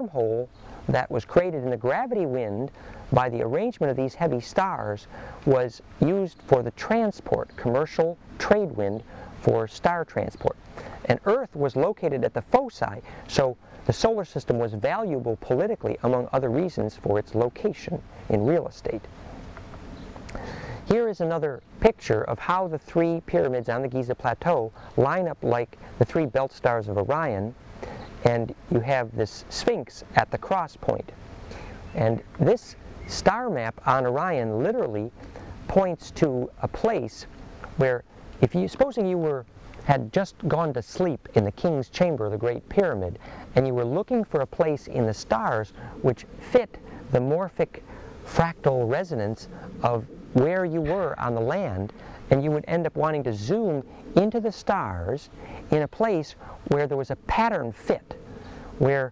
wormhole that was created in the gravity wind by the arrangement of these heavy stars was used for the transport, commercial trade wind for star transport. And Earth was located at the foci, so the solar system was valuable politically, among other reasons, for its location in real estate. Here is another picture of how the three pyramids on the Giza Plateau line up like the three belt stars of Orion, and you have this Sphinx at the cross point. And this star map on Orion literally points to a place where, supposing you had just gone to sleep in the king's chamber of the Great Pyramid, and you were looking for a place in the stars which fit the morphic fractal resonance of where you were on the land, and you would end up wanting to zoom into the stars in a place where there was a pattern fit, where,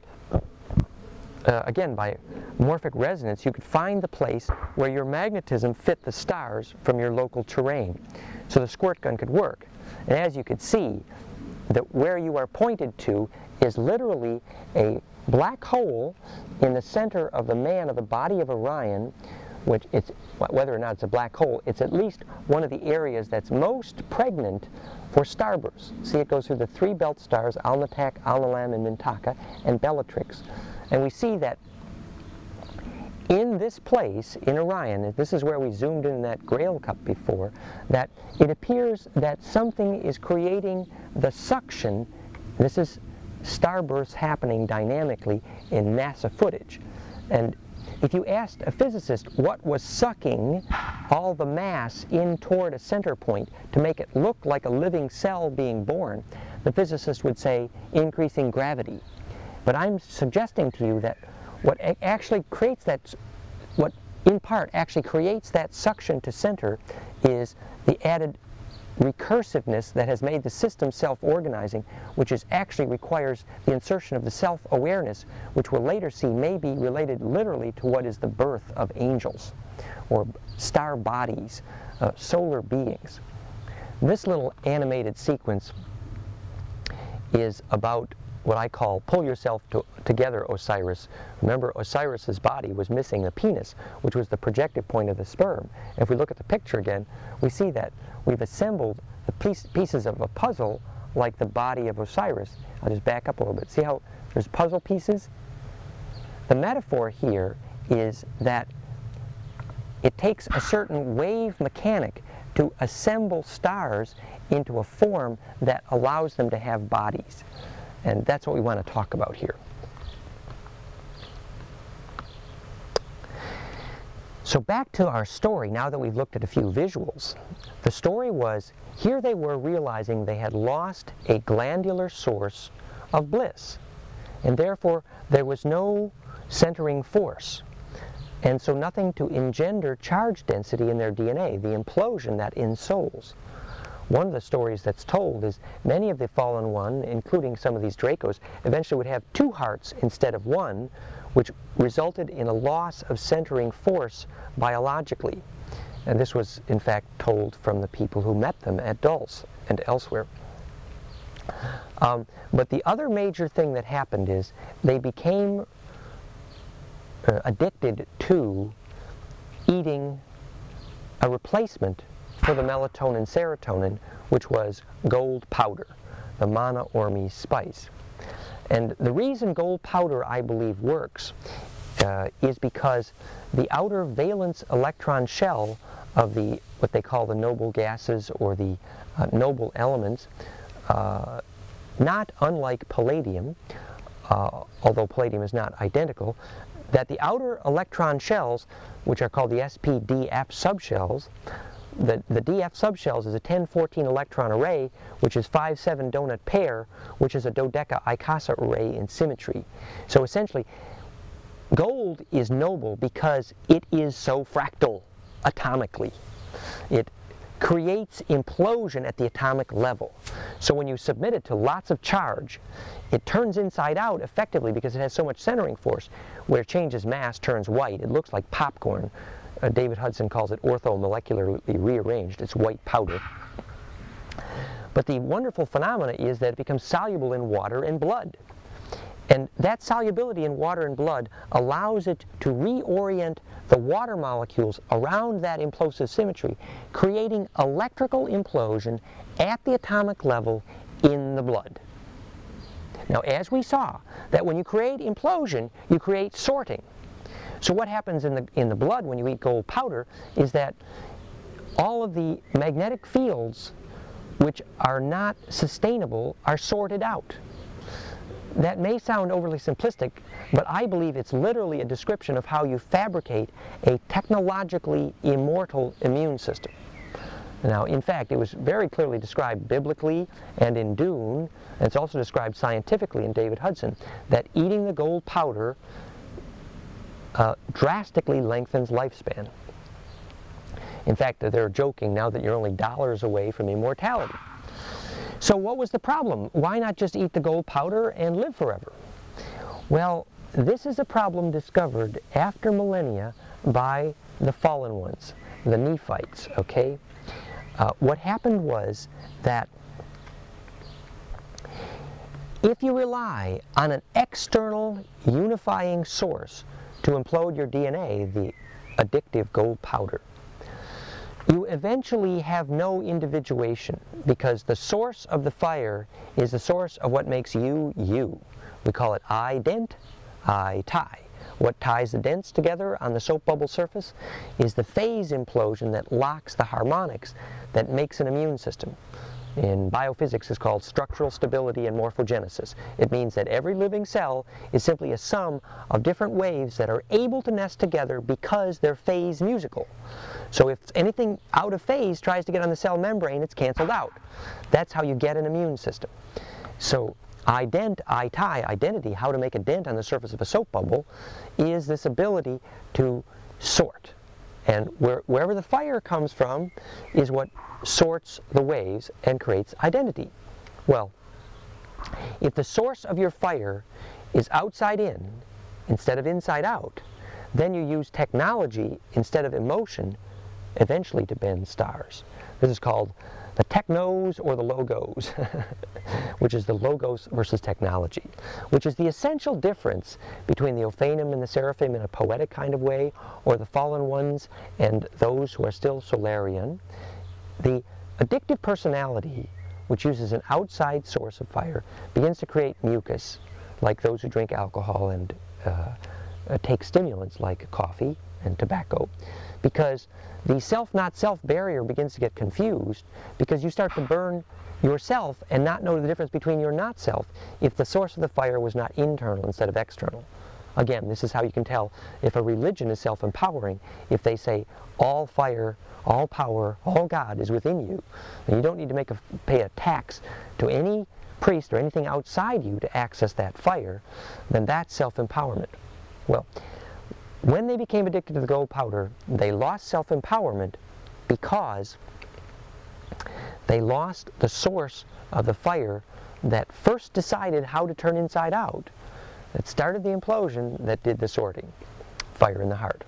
again, by morphic resonance, you could find the place where your magnetism fit the stars from your local terrain. So the squirt gun could work. And as you could see, that where you are pointed to is literally a black hole in the center of the man of the body of Orion, which it's, whether or not it's a black hole, it's at least one of the areas that's most pregnant for starbursts. See, it goes through the three belt stars, Alnitak, Alnilam, and Mintaka, and Bellatrix. And we see that in this place, in Orion, and this is where we zoomed in that Grail Cup before, that it appears that something is creating the suction. This is starbursts happening dynamically in NASA footage. And if you asked a physicist what was sucking all the mass in toward a center point to make it look like a living cell being born, the physicist would say increasing gravity. But I'm suggesting to you that what actually creates that, what in part actually creates that suction to center, is the added recursiveness that has made the system self-organizing, which actually requires the insertion of the self-awareness, which we'll later see may be related literally to what is the birth of angels, or star bodies, solar beings. This little animated sequence is about what I call pull yourself together, Osiris. Remember, Osiris's body was missing a penis, which was the projective point of the sperm. And if we look at the picture again, we see that we've assembled the pieces of a puzzle like the body of Osiris. I'll just back up a little bit. See how there's puzzle pieces? The metaphor here is that it takes a certain wave mechanic to assemble stars into a form that allows them to have bodies. And that's what we want to talk about here. So back to our story, now that we've looked at a few visuals. The story was, here they were realizing they had lost a glandular source of bliss. And therefore, there was no centering force. And so nothing to engender charge density in their DNA, the implosion that ensouls. One of the stories that's told is many of the fallen one, including some of these Dracos, eventually would have two hearts instead of one, which resulted in a loss of centering force biologically. And this was, in fact, told from the people who met them at Dulce and elsewhere. But the other major thing that happened is they became addicted to eating a replacement for the melatonin and serotonin, which was gold powder, the manna orme spice. And the reason gold powder, I believe, works is because the outer valence electron shell of the what they call the noble gases, or the noble elements, not unlike palladium, although palladium is not identical, that the outer electron shells, which are called the sp-df subshells, the DF subshells is a 10-14 electron array, which is 5-7 donut pair, which is a dodeca Icasa array in symmetry. So essentially, gold is noble because it is so fractal atomically. It creates implosion at the atomic level. So when you submit it to lots of charge, it turns inside out effectively because it has so much centering force. Where it changes mass, turns white. It looks like popcorn. David Hudson calls it orthomolecularly rearranged. It's white powder. But the wonderful phenomena is that it becomes soluble in water and blood. And that solubility in water and blood allows it to reorient the water molecules around that implosive symmetry, creating electrical implosion at the atomic level in the blood. Now, as we saw, that when you create implosion, you create sorting. So what happens in the blood when you eat gold powder is that all of the magnetic fields which are not sustainable are sorted out. That may sound overly simplistic, but I believe it's literally a description of how you fabricate a technologically immortal immune system. Now, in fact, it was very clearly described biblically and in Dune, and it's also described scientifically in David Hudson, that eating the gold powder drastically lengthens lifespan. In fact, they're joking now that you're only dollars away from immortality. So what was the problem? Why not just eat the gold powder and live forever? Well, this is a problem discovered after millennia by the fallen ones, the Nephites, okay? What happened was that if you rely on an external unifying source to implode your DNA, the addictive gold powder, you eventually have no individuation, because the source of the fire is the source of what makes you, you. We call it ident, I tie. What ties the dents together on the soap bubble surface is the phase implosion that locks the harmonics that makes an immune system. In biophysics, it's called structural stability and morphogenesis. It means that every living cell is simply a sum of different waves that are able to nest together because they're phase musical. So if anything out of phase tries to get on the cell membrane, it's canceled out. That's how you get an immune system. So ident, I tie, identity, how to make a dent on the surface of a soap bubble, is this ability to sort. And wherever the fire comes from is what sorts the waves and creates identity. Well, if the source of your fire is outside in instead of inside out, then you use technology instead of emotion eventually to bend stars. This is called the technos or the logos, which is the logos versus technology, which is the essential difference between the Ophanim and the Seraphim in a poetic kind of way, or the fallen ones and those who are still Solarian. The addictive personality, which uses an outside source of fire, begins to create mucus, like those who drink alcohol and take stimulants like coffee and tobacco, because the self-not-self barrier begins to get confused, because you start to burn yourself and not know the difference between your not-self if the source of the fire was not internal instead of external. Again, this is how you can tell if a religion is self-empowering, if they say all fire, all power, all God is within you, and you don't need to pay a tax to any priest or anything outside you to access that fire, then that's self-empowerment. Well, when they became addicted to the gold powder, they lost self-empowerment because they lost the source of the fire that first decided how to turn inside out, that started the implosion, that did the sorting. Fire in the heart.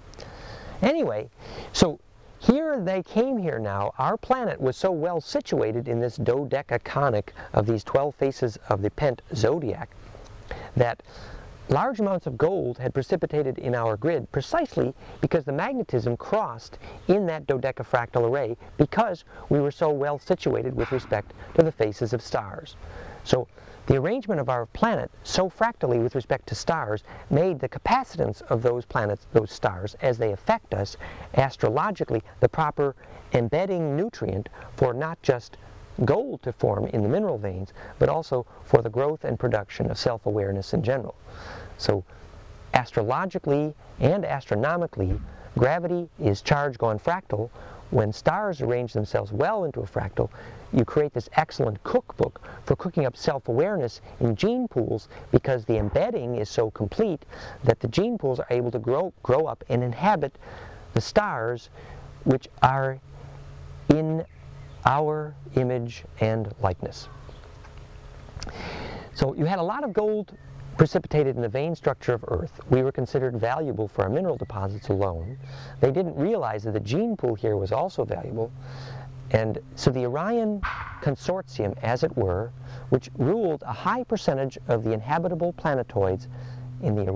Anyway, so here they came here now. Our planet was so well situated in this dodecaconic of these 12 faces of the Pent zodiac that large amounts of gold had precipitated in our grid precisely because the magnetism crossed in that dodecafractal array, because we were so well situated with respect to the faces of stars. So the arrangement of our planet so fractally with respect to stars made the capacitance of those planets, those stars, as they affect us astrologically, the proper embedding nutrient for not just gold to form in the mineral veins, but also for the growth and production of self-awareness in general. So astrologically and astronomically, gravity is charge gone fractal. When stars arrange themselves well into a fractal, you create this excellent cookbook for cooking up self-awareness in gene pools, because the embedding is so complete that the gene pools are able to grow up and inhabit the stars which are in our image and likeness. So you had a lot of gold precipitated in the vein structure of Earth. We were considered valuable for our mineral deposits alone. They didn't realize that the gene pool here was also valuable, And so the Orion Consortium, as it were, which ruled a high percentage of the inhabitable planetoids in the